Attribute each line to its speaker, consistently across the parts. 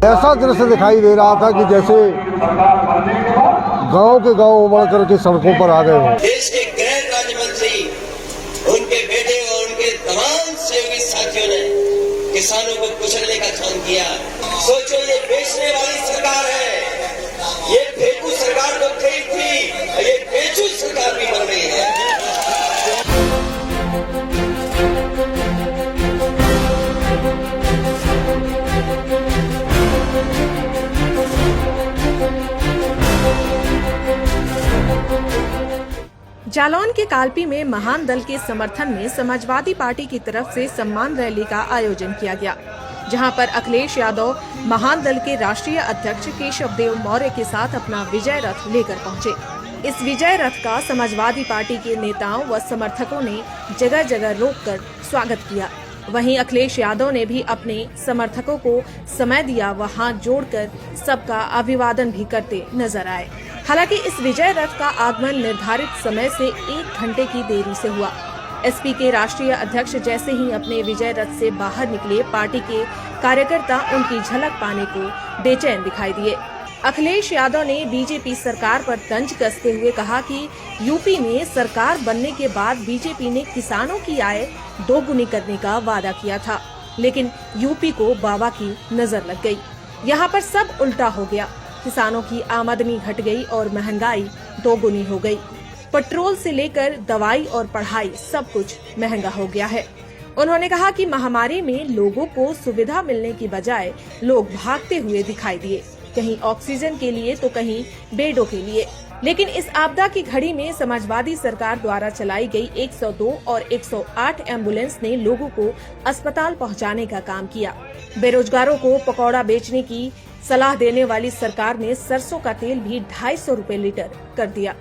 Speaker 1: ऐसा दृश्य दिखाई दे रहा था कि जैसे गांव के गांव उमड़ करके सड़कों पर आ गए हों।
Speaker 2: देश के गृह राज्य मंत्री, उनके बेटे और उनके तमाम सहयोगी साथियों ने किसानों को कुचलने का काम किया। सोचो, ये बेचने वाली सरकार है, ये फेंकू सरकार तो थी, ये बेचू सरकार भी बन रही है।
Speaker 3: जालौन के कालपी में महान दल के समर्थन में समाजवादी पार्टी की तरफ से सम्मान रैली का आयोजन किया गया, जहां पर अखिलेश यादव महान दल के राष्ट्रीय अध्यक्ष केशव देव मौर्य के साथ अपना विजय रथ लेकर पहुंचे। इस विजय रथ का समाजवादी पार्टी के नेताओं व समर्थकों ने जगह जगह रोककर स्वागत किया। वहीं अखिलेश यादव ने भी अपने समर्थकों को समय दिया व हाथ जोड़कर सबका अभिवादन भी करते नजर आए। हालांकि इस विजय रथ का आगमन निर्धारित समय से 1 घंटे की देरी से हुआ। एसपी के राष्ट्रीय अध्यक्ष जैसे ही अपने विजय रथ से बाहर निकले, पार्टी के कार्यकर्ता उनकी झलक पाने को बेचैन दिखाई दिए। अखिलेश यादव ने बीजेपी सरकार पर तंज कसते हुए कहा कि यूपी में सरकार बनने के बाद बीजेपी ने किसानों की आय दोगुनी करने का वादा किया था, लेकिन यूपी को बाबा की नजर लग गई। यहाँ पर सब उल्टा हो गया। किसानों की आमदनी घट गई और महंगाई दोगुनी हो गई। पेट्रोल से लेकर दवाई और पढ़ाई सब कुछ महंगा हो गया है। उन्होंने कहा कि महामारी में लोगों को सुविधा मिलने की बजाय लोग भागते हुए दिखाई दिए, कहीं ऑक्सीजन के लिए तो कहीं बेडों के लिए। लेकिन इस आपदा की घड़ी में समाजवादी सरकार द्वारा चलाई गई 102 और 108 एम्बुलेंस ने लोगों को अस्पताल पहुंचाने का काम किया। बेरोजगारों को पकौड़ा बेचने की सलाह देने वाली सरकार ने सरसों का तेल भी 250 रुपए लीटर कर दिया।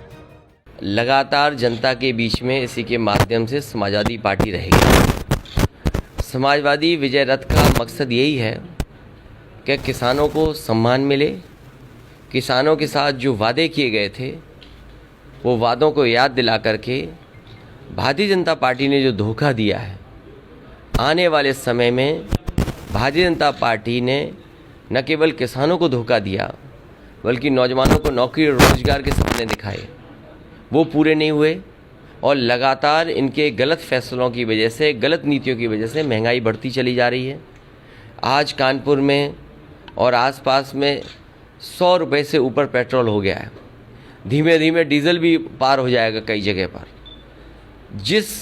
Speaker 4: लगातार जनता के बीच में इसी के माध्यम से समाजवादी पार्टी रहेगी। समाजवादी विजय रथ का मकसद यही है कि किसानों को सम्मान मिले, किसानों के साथ जो वादे किए गए थे वो वादों को याद दिला करके भारतीय जनता पार्टी ने जो धोखा दिया है, आने वाले समय में भारतीय जनता पार्टी ने न केवल किसानों को धोखा दिया बल्कि नौजवानों को नौकरी और रोजगार के सपने दिखाए, वो पूरे नहीं हुए। और लगातार इनके गलत फैसलों की वजह से, गलत नीतियों की वजह से महंगाई बढ़ती चली जा रही है। आज कानपुर में और आसपास में 100 रुपये से ऊपर पेट्रोल हो गया है। धीमे धीमे डीजल भी पार हो जाएगा कई जगह पर। जिस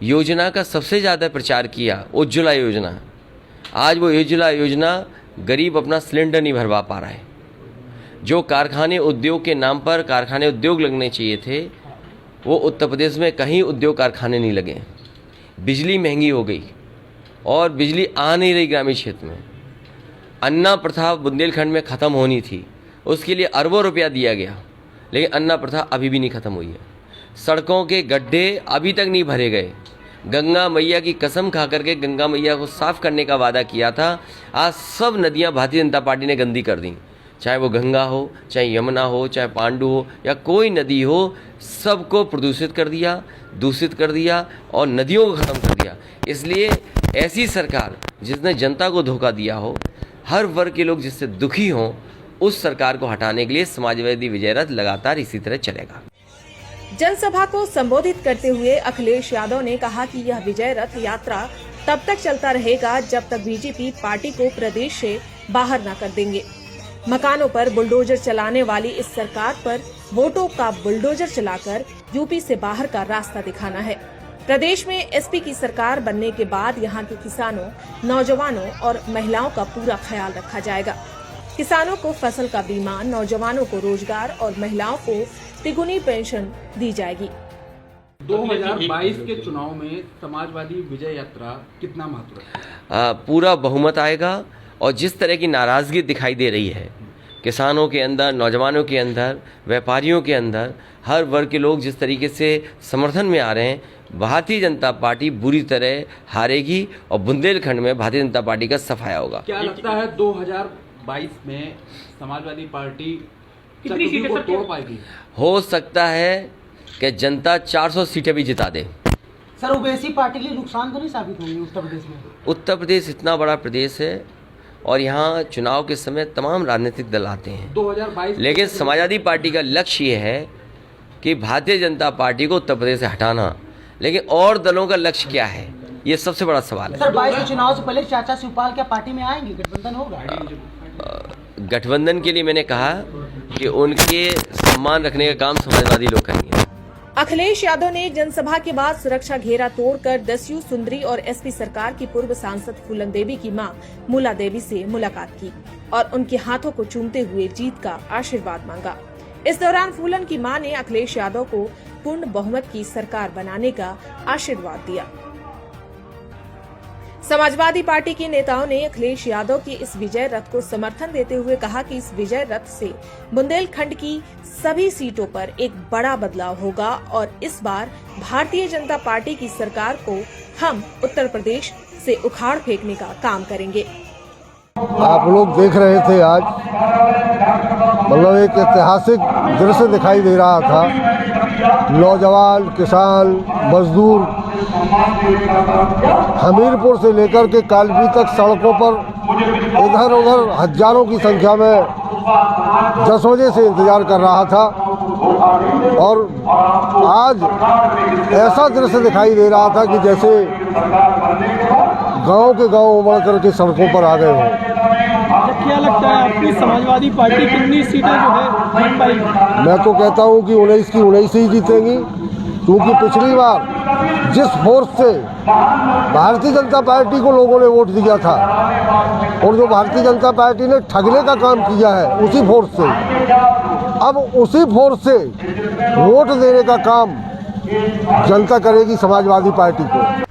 Speaker 4: योजना का सबसे ज़्यादा प्रचार किया, उज्ज्वला योजना, आज वो उज्ज्वला योजना गरीब अपना सिलेंडर नहीं भरवा पा रहा है। जो कारखाने उद्योग के नाम पर कारखाने उद्योग लगने चाहिए थे, वो उत्तर प्रदेश में कहीं उद्योग कारखाने नहीं लगे। बिजली महंगी हो गई और बिजली आ नहीं रही ग्रामीण क्षेत्र में। अन्ना प्रथा बुंदेलखंड में ख़त्म होनी थी, उसके लिए अरबों रुपया दिया गया, लेकिन अन्ना प्रथा अभी भी नहीं ख़त्म हुई है। सड़कों के गड्ढे अभी तक नहीं भरे गए। गंगा मैया की कसम खा करके गंगा मैया को साफ करने का वादा किया था, आज सब नदियां भारतीय जनता पार्टी ने गंदी कर दी। चाहे वो गंगा हो, चाहे यमुना हो, चाहे पांडु हो या कोई नदी हो, सबको प्रदूषित कर दिया, दूषित कर दिया और नदियों को ख़त्म कर दिया। इसलिए ऐसी सरकार जिसने जनता को धोखा दिया हो, हर वर्ग के लोग जिससे दुखी हों, उस सरकार को हटाने के लिए समाजवादी विजय रथ लगातार इसी तरह चलेगा।
Speaker 3: जनसभा को संबोधित करते हुए अखिलेश यादव ने कहा कि यह विजय रथ यात्रा तब तक चलता रहेगा जब तक बीजेपी पार्टी को प्रदेश से बाहर न कर देंगे। मकानों पर बुलडोजर चलाने वाली इस सरकार पर वोटों का बुलडोजर चलाकर यूपी से बाहर का रास्ता दिखाना है। प्रदेश में एसपी की सरकार बनने के बाद यहाँ के किसानों, नौजवानों और महिलाओं का पूरा ख्याल रखा जाएगा। किसानों को फसल का बीमा, नौजवानों को रोजगार और महिलाओं को तिगुनी पेंशन दी जाएगी।
Speaker 5: 2022 के चुनाव में समाजवादी विजय यात्रा कितना महत्व है?
Speaker 4: पूरा बहुमत आएगा और जिस तरह की नाराज़गी दिखाई दे रही है किसानों के अंदर, नौजवानों के अंदर, व्यापारियों के अंदर, हर वर्ग के लोग जिस तरीके से समर्थन में आ रहे हैं, भारतीय जनता पार्टी बुरी तरह हारेगी और बुंदेलखंड में भारतीय जनता पार्टी का सफाया होगा।
Speaker 5: क्या लगता है 2022 में समाजवादी पार्टी कितनी सीटें को तोड़ पाएगी?
Speaker 4: हो सकता है कि जनता 400 सीटें भी जिता दे।
Speaker 6: सर, ओवैसी पार्टी के लिए नुकसान तो नहीं साबित होंगे उत्तर प्रदेश में?
Speaker 4: उत्तर प्रदेश इतना बड़ा प्रदेश है, और यहाँ चुनाव के समय तमाम राजनीतिक दल आते हैं,
Speaker 5: 2022
Speaker 4: लेकिन समाजवादी पार्टी का लक्ष्य ये है कि भारतीय जनता पार्टी को उत्तर प्रदेश से हटाना। लेकिन और दलों का लक्ष्य क्या है, ये सबसे बड़ा सवाल है।
Speaker 6: सर 22 के चुनाव से पहले चाचा शिवपाल क्या पार्टी में आएंगे, गठबंधन होगा?
Speaker 4: गठबंधन के लिए मैंने कहा कि उनके सम्मान रखने का काम समाजवादी लोग करेंगे।
Speaker 3: अखिलेश यादव ने जनसभा के बाद सुरक्षा घेरा तोड़कर दस्यू सुंदरी और एसपी सरकार की पूर्व सांसद फूलन देवी की मां मूला देवी से मुलाकात की और उनके हाथों को चूमते हुए जीत का आशीर्वाद मांगा। इस दौरान फूलन की मां ने अखिलेश यादव को पूर्ण बहुमत की सरकार बनाने का आशीर्वाद दिया। समाजवादी पार्टी के नेताओं ने अखिलेश यादव की इस विजय रथ को समर्थन देते हुए कहा कि इस विजय रथ से बुंदेलखंड की सभी सीटों पर एक बड़ा बदलाव होगा और इस बार भारतीय जनता पार्टी की सरकार को हम उत्तर प्रदेश से उखाड़ फेंकने का काम करेंगे।
Speaker 1: आप लोग देख रहे थे आज, मतलब एक ऐतिहासिक दृश्य दिखाई दे रहा था। नौजवान, किसान, मजदूर हमीरपुर से लेकर के कालपी तक सड़कों पर इधर उधर हजारों की संख्या में 10 बजे से इंतजार कर रहा था और आज ऐसा दृश्य दिखाई दे रहा था कि जैसे गांव के गांव उमड़ करके सड़कों पर आ गए हों।
Speaker 6: क्या लगता है आपकी समाजवादी पार्टी कितनी सीटें जो है जीत पाएगी?
Speaker 1: मैं तो कहता हूं कि 19 की 19 ही जीतेंगी, क्योंकि पिछली बार जिस फोर्स से भारतीय जनता पार्टी को लोगों ने वोट दिया था और जो भारतीय जनता पार्टी ने ठगने का काम किया है, उसी फोर्स से अब उसी फोर्स से वोट देने का काम जनता करेगी समाजवादी पार्टी को।